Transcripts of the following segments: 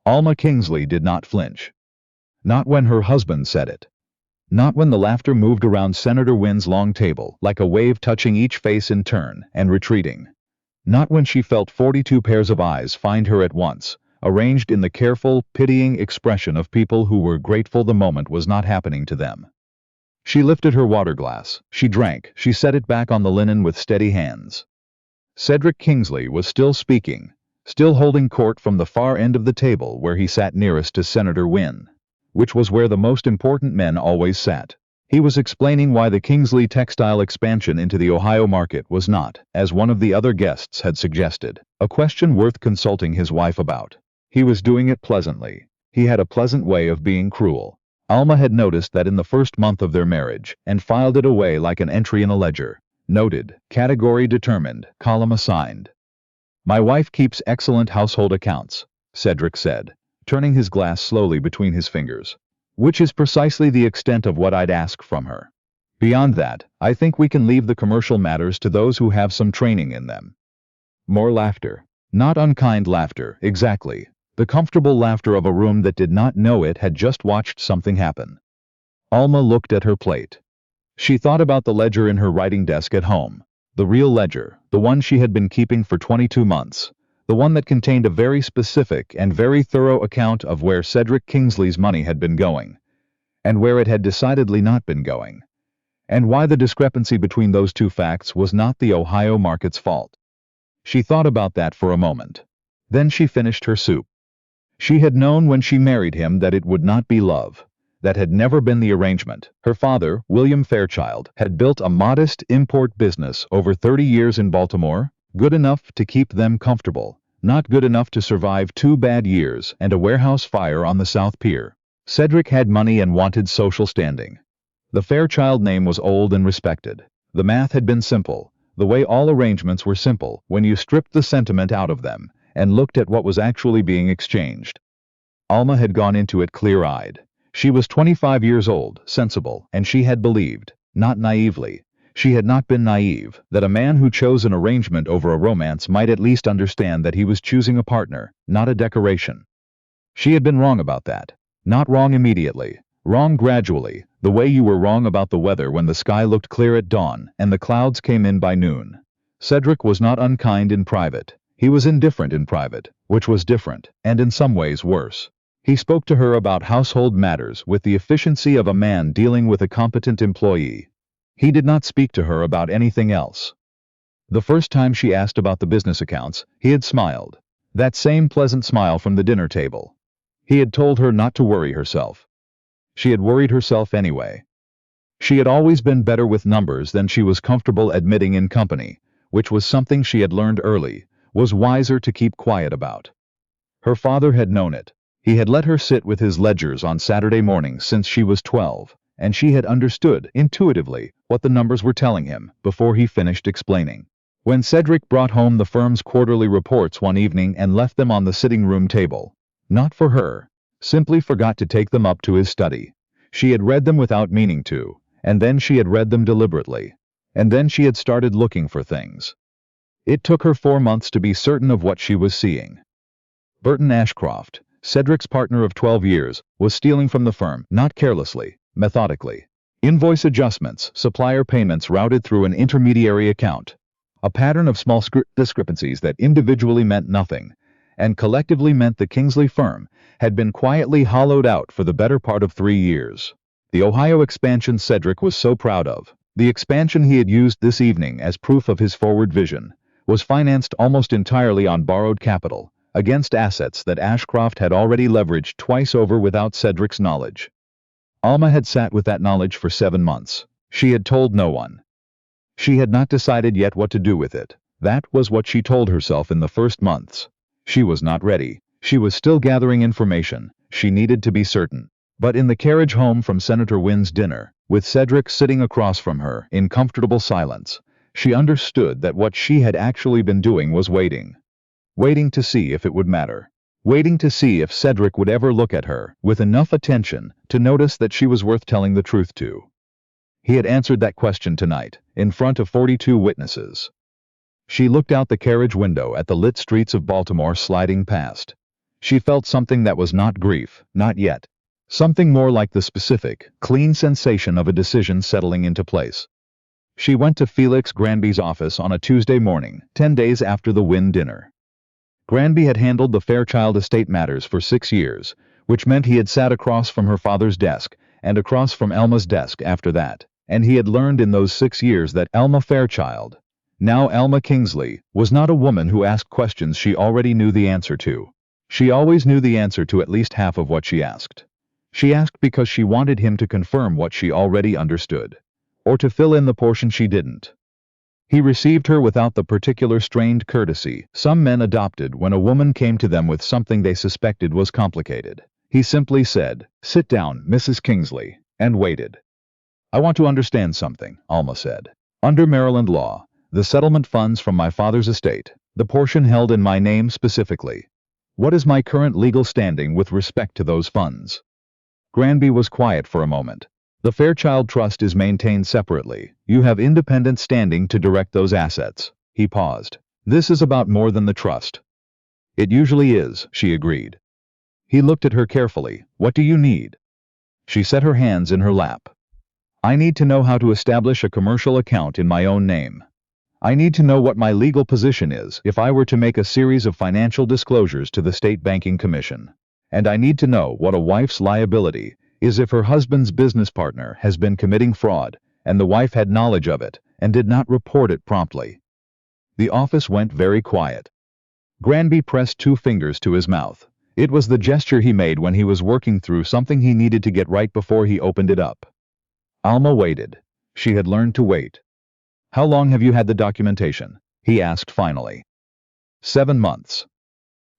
Alma Kingsley did not flinch. Not when her husband said it. Not when the laughter moved around Senator Wynn's long table like a wave touching each face in turn and retreating. Not when she felt 42 pairs of eyes find her at once, arranged in the careful, pitying expression of people who were grateful the moment was not happening to them. She lifted her water glass, she drank, she set it back on the linen with steady hands. Cedric Kingsley was still speaking, still holding court from the far end of the table where he sat nearest to Senator Wynn, which was where the most important men always sat. He was explaining why the Kingsley textile expansion into the Ohio market was not, as one of the other guests had suggested, a question worth consulting his wife about. He was doing it pleasantly. He had a pleasant way of being cruel. Alma had noticed that in the first month of their marriage, and filed it away like an entry in a ledger. Noted, category determined, column assigned. "My wife keeps excellent household accounts," Cedric said, turning his glass slowly between his fingers. "Which is precisely the extent of what I'd ask from her. Beyond that, I think we can leave the commercial matters to those who have some training in them." More laughter. Not unkind laughter, exactly. The comfortable laughter of a room that did not know it had just watched something happen. Alma looked at her plate. She thought about the ledger in her writing desk at home. The real ledger, the one she had been keeping for 22 months. The one that contained a very specific and very thorough account of where Cedric Kingsley's money had been going, and where it had decidedly not been going, and why the discrepancy between those two facts was not the Ohio market's fault. She thought about that for a moment. Then she finished her soup. She had known when she married him that it would not be love. That had never been the arrangement. Her father, William Fairchild, had built a modest import business over 30 years in Baltimore, good enough to keep them comfortable, not good enough to survive 2 bad years and a warehouse fire on the South Pier. Cedric had money and wanted social standing. The Fairchild name was old and respected. The math had been simple, the way all arrangements were simple when you stripped the sentiment out of them and looked at what was actually being exchanged. Alma had gone into it clear-eyed. She was 25 years old, sensible, and she had believed, not naively, she had not been naive, that a man who chose an arrangement over a romance might at least understand that he was choosing a partner, not a decoration. She had been wrong about that. Not wrong immediately, wrong gradually, the way you were wrong about the weather when the sky looked clear at dawn and the clouds came in by noon. Cedric was not unkind in private. He was indifferent in private, which was different, and in some ways worse. He spoke to her about household matters with the efficiency of a man dealing with a competent employee. He did not speak to her about anything else. The first time she asked about the business accounts, he had smiled. That same pleasant smile from the dinner table. He had told her not to worry herself. She had worried herself anyway. She had always been better with numbers than she was comfortable admitting in company, which was something she had learned early, was wiser to keep quiet about. Her father had known it. He had let her sit with his ledgers on Saturday mornings since she was 12, and she had understood, intuitively, what the numbers were telling him before he finished explaining. When Cedric brought home the firm's quarterly reports one evening and left them on the sitting room table, not for her, simply forgot to take them up to his study. She had read them without meaning to, and then she had read them deliberately, and then she had started looking for things. It took her 4 months to be certain of what she was seeing. Burton Ashcroft, Cedric's partner of 12 years, was stealing from the firm, not carelessly, methodically. Invoice adjustments, supplier payments routed through an intermediary account. A pattern of small discrepancies that individually meant nothing, and collectively meant the Kingsley firm had been quietly hollowed out for the better part of 3 years. The Ohio expansion Cedric was so proud of, the expansion he had used this evening as proof of his forward vision, was financed almost entirely on borrowed capital, against assets that Ashcroft had already leveraged twice over without Cedric's knowledge. Alma had sat with that knowledge for 7 months. She had told no one. She had not decided yet what to do with it. That was what she told herself in the first months. She was not ready. She was still gathering information. She needed to be certain. But in the carriage home from Senator Wynn's dinner, with Cedric sitting across from her in comfortable silence, she understood that what she had actually been doing was waiting. Waiting to see if it would matter. Waiting to see if Cedric would ever look at her with enough attention to notice that she was worth telling the truth to. He had answered that question tonight, in front of 42 witnesses. She looked out the carriage window at the lit streets of Baltimore sliding past. She felt something that was not grief, not yet. Something more like the specific, clean sensation of a decision settling into place. She went to Felix Granby's office on a Tuesday morning, 10 days after the Wynn dinner. Granby had handled the Fairchild estate matters for 6 years, which meant he had sat across from her father's desk and across from Elma's desk after that, and he had learned in those 6 years that Elma Fairchild, now Elma Kingsley, was not a woman who asked questions she already knew the answer to. She always knew the answer to at least half of what she asked. She asked because she wanted him to confirm what she already understood, or to fill in the portion she didn't. He received her without the particular strained courtesy some men adopted when a woman came to them with something they suspected was complicated. He simply said, "Sit down, Mrs. Kingsley," and waited. "I want to understand something," Alma said. "Under Maryland law, the settlement funds from my father's estate, the portion held in my name specifically, what is my current legal standing with respect to those funds?" Granby was quiet for a moment. "The Fairchild Trust is maintained separately. You have independent standing to direct those assets." He paused. "This is about more than the trust." "It usually is," she agreed. He looked at her carefully. "What do you need?" She set her hands in her lap. "I need to know how to establish a commercial account in my own name. I need to know what my legal position is if I were to make a series of financial disclosures to the State Banking Commission. And I need to know what a wife's liability is if her husband's business partner has been committing fraud and the wife had knowledge of it and did not report it promptly." The office went very quiet. Granby pressed 2 fingers to his mouth. It was the gesture he made when he was working through something he needed to get right before he opened it up. Alma waited. She had learned to wait. "How long have you had the documentation?" he asked finally. 7 months.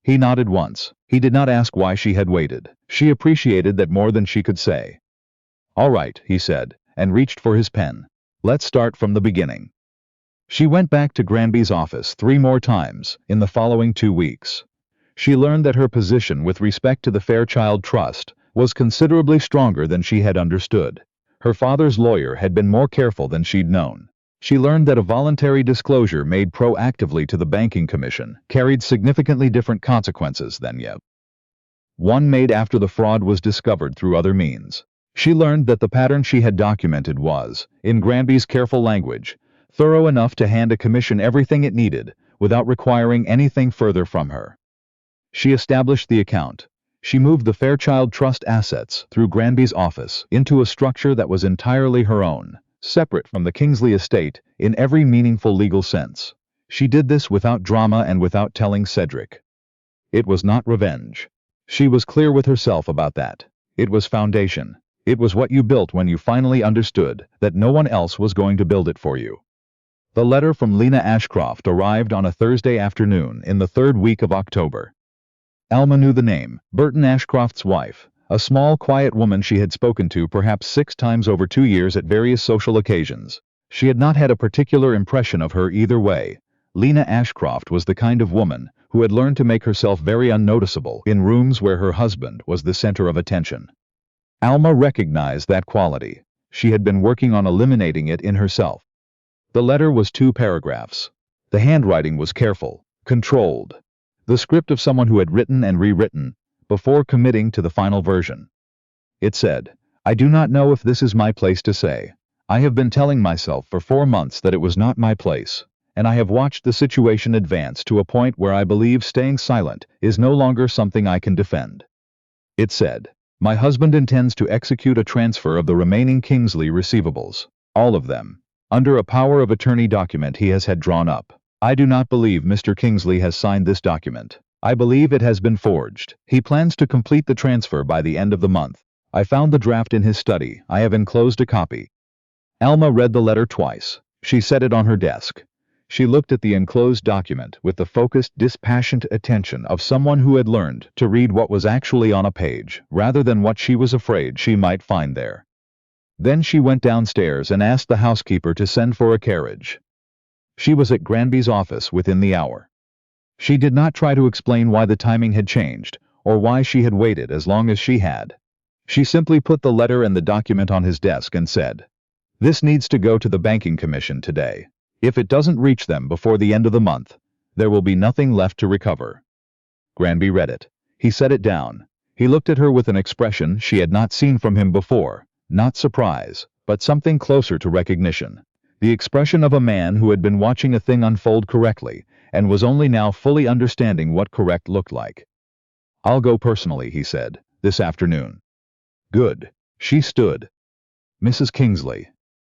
He nodded once. He did not ask why she had waited. She appreciated that more than she could say. "All right," he said, and reached for his pen. "Let's start from the beginning." She went back to Granby's office 3 more times in the following 2 weeks. She learned that her position with respect to the Fairchild Trust was considerably stronger than she had understood. Her father's lawyer had been more careful than she'd known. She learned that a voluntary disclosure made proactively to the Banking Commission carried significantly different consequences than one made after the fraud was discovered through other means. She learned that the pattern she had documented was, in Granby's careful language, thorough enough to hand a commission everything it needed without requiring anything further from her. She established the account. She moved the Fairchild Trust assets through Granby's office into a structure that was entirely her own, separate from the Kingsley estate in every meaningful legal sense. She did this without drama and without telling Cedric. It was not revenge. She was clear with herself about that. It was foundation. It was what you built when you finally understood that no one else was going to build it for you. The letter from Lena Ashcroft arrived on a Thursday afternoon in the 3rd week of October. Alma knew the name, Burton Ashcroft's wife, a small, quiet woman she had spoken to perhaps 6 times over 2 years at various social occasions. She had not had a particular impression of her either way. Lena Ashcroft was the kind of woman who had learned to make herself very unnoticeable in rooms where her husband was the center of attention. Alma recognized that quality. She had been working on eliminating it in herself. The letter was 2 paragraphs. The handwriting was careful, controlled. The script of someone who had written and rewritten before committing to the final version. It said, "I do not know if this is my place to say. I have been telling myself for 4 months that it was not my place, and I have watched the situation advance to a point where I believe staying silent is no longer something I can defend." It said, "My husband intends to execute a transfer of the remaining Kingsley receivables, all of them, under a power of attorney document he has had drawn up. I do not believe Mr. Kingsley has signed this document. I believe it has been forged. He plans to complete the transfer by the end of the month. I found the draft in his study. I have enclosed a copy." Alma read the letter twice. She set it on her desk. She looked at the enclosed document with the focused, dispassionate attention of someone who had learned to read what was actually on a page, rather than what she was afraid she might find there. Then she went downstairs and asked the housekeeper to send for a carriage. She was at Granby's office within the hour. She did not try to explain why the timing had changed, or why she had waited as long as she had. She simply put the letter and the document on his desk and said, "This needs to go to the Banking Commission today. If it doesn't reach them before the end of the month, there will be nothing left to recover." Granby read it. He set it down. He looked at her with an expression she had not seen from him before, not surprise, but something closer to recognition. The expression of a man who had been watching a thing unfold correctly, and was only now fully understanding what correct looked like. "I'll go personally," he said, "this afternoon." "Good." She stood. "Mrs. Kingsley."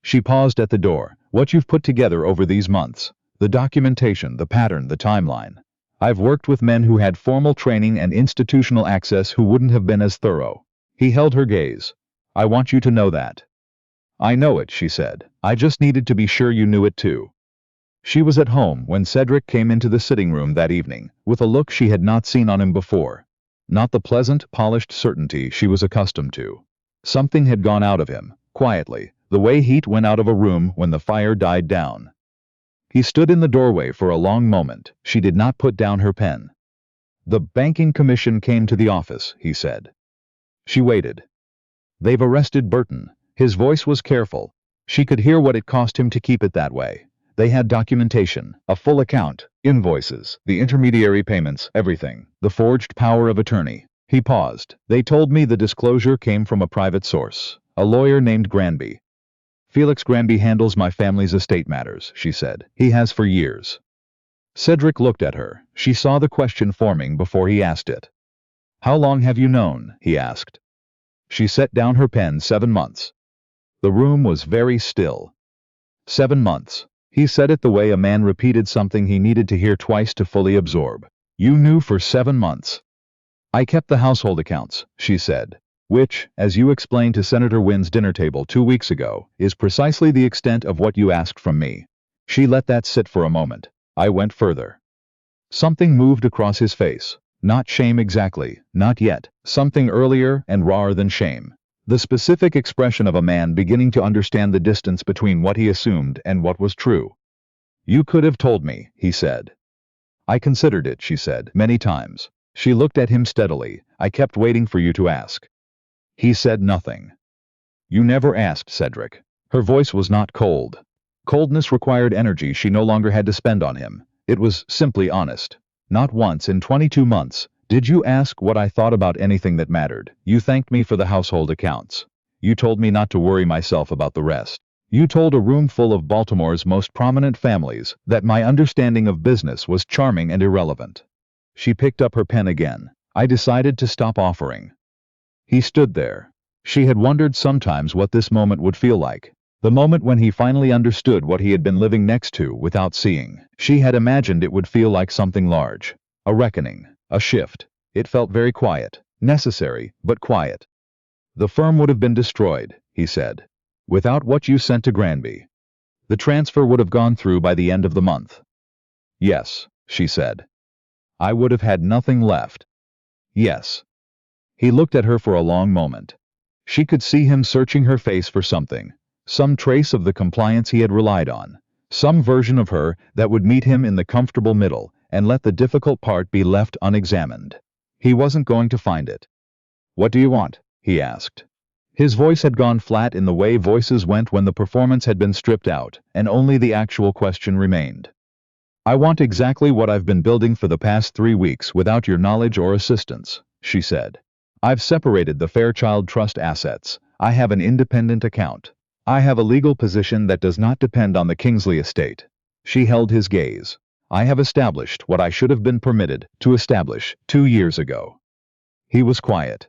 She paused at the door. "What you've put together over these months. The documentation, the pattern, the timeline. I've worked with men who had formal training and institutional access who wouldn't have been as thorough." He held her gaze. "I want you to know that." "I know it," she said. "I just needed to be sure you knew it too." She was at home when Cedric came into the sitting room that evening, with a look she had not seen on him before. Not the pleasant, polished certainty she was accustomed to. Something had gone out of him, quietly, the way heat went out of a room when the fire died down. He stood in the doorway for a long moment. She did not put down her pen. "The banking commission came to the office," he said. She waited. "They've arrested Burton." His voice was careful. She could hear what it cost him to keep it that way. "They had documentation, a full account, invoices, the intermediary payments, everything, the forged power of attorney." He paused. "They told me the disclosure came from a private source, a lawyer named Granby." "Felix Granby handles my family's estate matters," she said. "He has for years." Cedric looked at her. She saw the question forming before he asked it. "How long have you known?" he asked. She set down her pen. 7 months. The room was very still. 7 months. He said it the way a man repeated something he needed to hear twice to fully absorb. "You knew for 7 months." "I kept the household accounts," she said. "Which, as you explained to Senator Wynn's dinner table 2 weeks ago, is precisely the extent of what you asked from me." She let that sit for a moment. "I went further." Something moved across his face. Not shame exactly, not yet. Something earlier and rawer than shame. The specific expression of a man beginning to understand the distance between what he assumed and what was true. "You could have told me," he said. "I considered it," she said, "many times." She looked at him steadily. "I kept waiting for you to ask." He said nothing. "You never asked, Cedric." Her voice was not cold. Coldness required energy she no longer had to spend on him. It was simply honest. "Not once in 22 months. Did you ask what I thought about anything that mattered? You thanked me for the household accounts. You told me not to worry myself about the rest. You told a room full of Baltimore's most prominent families that my understanding of business was charming and irrelevant." She picked up her pen again. "I decided to stop offering." He stood there. She had wondered sometimes what this moment would feel like. The moment when he finally understood what he had been living next to without seeing. She had imagined it would feel like something large. A reckoning. A shift. It felt very quiet. Necessary, but quiet. "The firm would have been destroyed," he said, "without what you sent to Granby. The transfer would have gone through by the end of the month." "Yes," she said. "I would have had nothing left." "Yes." He looked at her for a long moment. She could see him searching her face for something, some trace of the compliance he had relied on, some version of her that would meet him in the comfortable middle and let the difficult part be left unexamined. He wasn't going to find it. "What do you want?" he asked. His voice had gone flat in the way voices went when the performance had been stripped out, and only the actual question remained. "I want exactly what I've been building for the past 3 weeks without your knowledge or assistance," she said. "I've separated the Fairchild Trust assets. I have an independent account. I have a legal position that does not depend on the Kingsley estate." She held his gaze. "I have established what I should have been permitted to establish 2 years ago." He was quiet.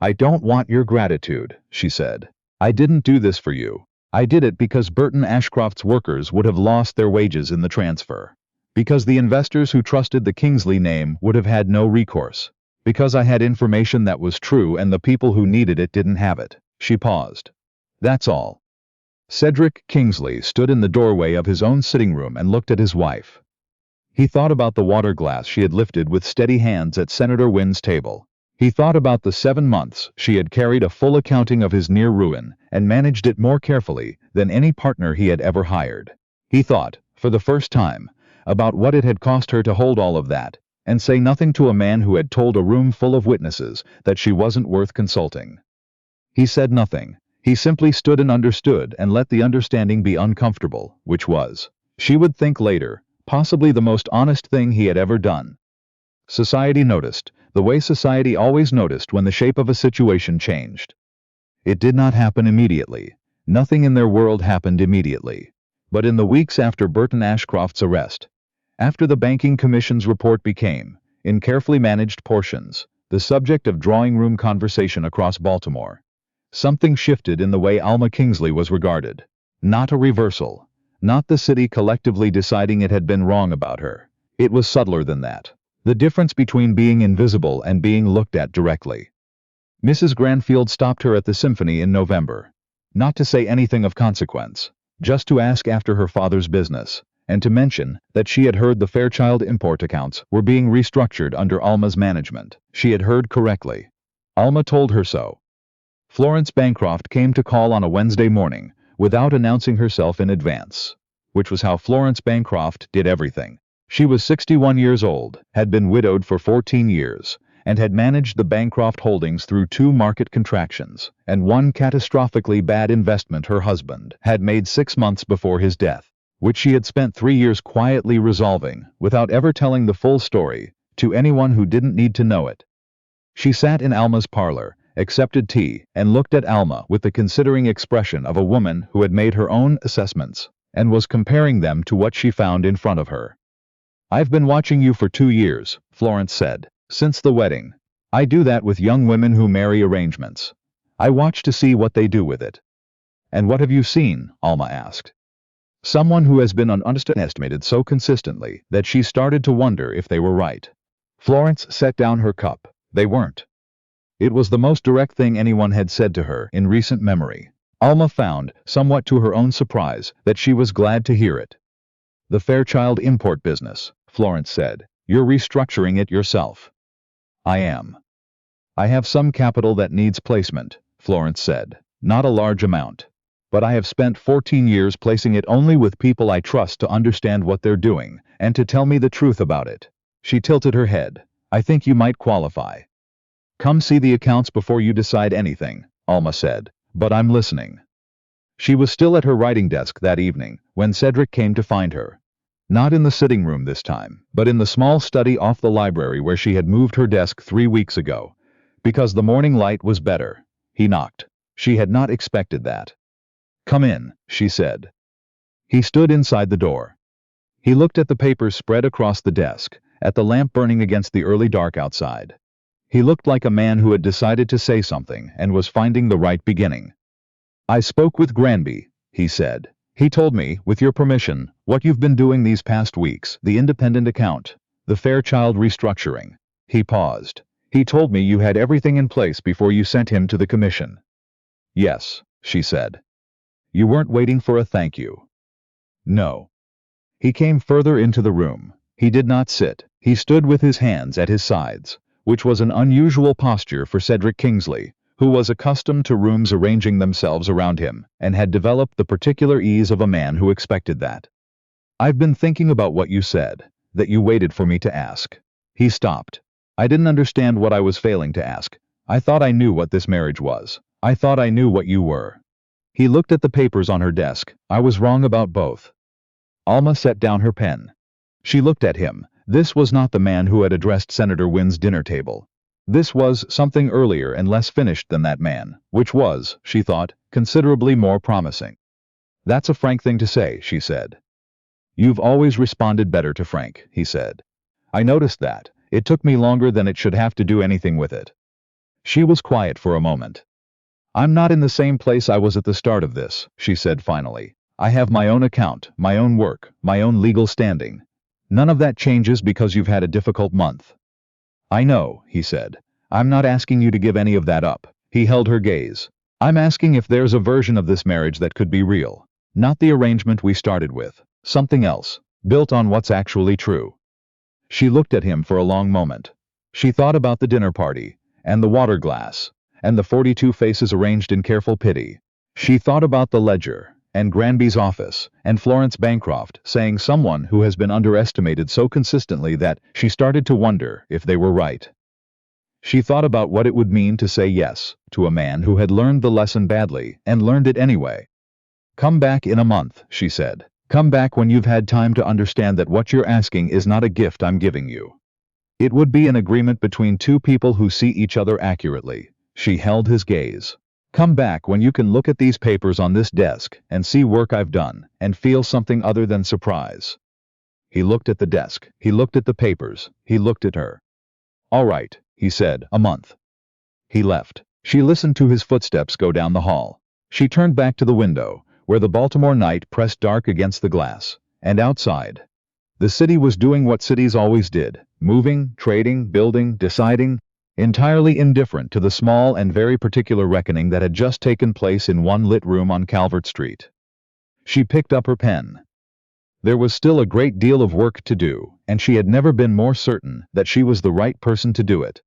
"I don't want your gratitude," she said. "I didn't do this for you. I did it because Burton Ashcroft's workers would have lost their wages in the transfer. Because the investors who trusted the Kingsley name would have had no recourse. Because I had information that was true and the people who needed it didn't have it." She paused. "That's all." Cedric Kingsley stood in the doorway of his own sitting room and looked at his wife. He thought about the water glass she had lifted with steady hands at Senator Wynn's table. He thought about the 7 months she had carried a full accounting of his near ruin and managed it more carefully than any partner he had ever hired. He thought, for the first time, about what it had cost her to hold all of that and say nothing to a man who had told a room full of witnesses that she wasn't worth consulting. He said nothing. He simply stood and understood and let the understanding be uncomfortable, which was, she would think later, possibly the most honest thing he had ever done. Society noticed. the way society always noticed when the shape of a situation changed. It did not happen immediately. Nothing in their world happened immediately. But in the weeks after Burton Ashcroft's arrest, after the Banking Commission's report became, in carefully managed portions, the subject of drawing room conversation across Baltimore, something shifted in the way Alma Kingsley was regarded. Not a reversal. Not the city collectively deciding it had been wrong about her. It was subtler than that. The difference between being invisible and being looked at directly. Mrs. Granfield stopped her at the symphony in November. Not to say anything of consequence, just to ask after her father's business, and to mention that she had heard the Fairchild import accounts were being restructured under Alma's management. She had heard correctly. Alma told her so. Florence Bancroft came to call on a Wednesday morning, without announcing herself in advance, which was how Florence Bancroft did everything. She was 61 years old, had been widowed for 14 years, and had managed the Bancroft holdings through 2 market contractions, and 1 catastrophically bad investment her husband had made 6 months before his death, which she had spent 3 years quietly resolving, without ever telling the full story, to anyone who didn't need to know it. She sat in Alma's parlor, accepted tea, and looked at Alma with the considering expression of a woman who had made her own assessments, and was comparing them to what she found in front of her. "I've been watching you for 2 years, Florence said, since the wedding. I do that with young women who marry arrangements. I watch to see what they do with it." "And what have you seen?" Alma asked. "Someone who has been underestimated so consistently that she started to wonder if they were right." Florence set down her cup. They weren't. It was the most direct thing anyone had said to her in recent memory. Alma found, somewhat to her own surprise, that she was glad to hear it. "The Fairchild import business," Florence said. "You're restructuring it yourself." "I am. I have some capital that needs placement," Florence said. "Not a large amount. But I have spent 14 years placing it only with people I trust to understand what they're doing, and to tell me the truth about it." She tilted her head. "I think you might qualify." "Come see the accounts before you decide anything," Alma said. "But I'm listening." She was still at her writing desk that evening, when Cedric came to find her. Not in the sitting room this time, but in the small study off the library where she had moved her desk 3 weeks ago. Because the morning light was better. He knocked. She had not expected that. "Come in," she said. He stood inside the door. He looked at the papers spread across the desk, at the lamp burning against the early dark outside. He looked like a man who had decided to say something and was finding the right beginning. "I spoke with Granby," he said. "He told me, with your permission, what you've been doing these past weeks, the independent account, the Fairchild restructuring." He paused. "He told me you had everything in place before you sent him to the commission." "Yes," she said. "You weren't waiting for a thank you." "No." He came further into the room. He did not sit. He stood with his hands at his sides, which was an unusual posture for Cedric Kingsley, who was accustomed to rooms arranging themselves around him, and had developed the particular ease of a man who expected that. "I've been thinking about what you said, that you waited for me to ask." He stopped. "I didn't understand what I was failing to ask. I thought I knew what this marriage was. I thought I knew what you were." He looked at the papers on her desk. "I was wrong about both." Alma set down her pen. She looked at him. This was not the man who had addressed Senator Wynn's dinner table. This was something earlier and less finished than that man, which was, she thought, considerably more promising. "That's a frank thing to say," she said. "You've always responded better to Frank," he said. "I noticed that. It took me longer than it should have to do anything with it." She was quiet for a moment. "I'm not in the same place I was at the start of this," she said finally. "I have my own account, my own work, my own legal standing. None of that changes because you've had a difficult month." "I know," he said. "I'm not asking you to give any of that up." He held her gaze. "I'm asking if there's a version of this marriage that could be real. Not the arrangement we started with. Something else, built on what's actually true." She looked at him for a long moment. She thought about the dinner party, and the water glass, and the 42 faces arranged in careful pity. She thought about the ledger, and Granby's office, and Florence Bancroft saying someone who has been underestimated so consistently that she started to wonder if they were right. She thought about what it would mean to say yes to a man who had learned the lesson badly and learned it anyway. "Come back in a month," she said. "Come back when you've had time to understand that what you're asking is not a gift I'm giving you." It would be an agreement between two people who see each other accurately. She held his gaze. Come back when you can look at these papers on this desk and see work I've done and feel something other than surprise. He looked at the desk. He looked at the papers. He looked at her. All right, he said, a month. He left. She listened to his footsteps go down the hall. She turned back to the window, where the Baltimore night pressed dark against the glass. And outside, the city was doing what cities always did, moving, trading, building, deciding, entirely indifferent to the small and very particular reckoning that had just taken place in one lit room on Calvert Street. She picked up her pen. There was still a great deal of work to do, and she had never been more certain that she was the right person to do it.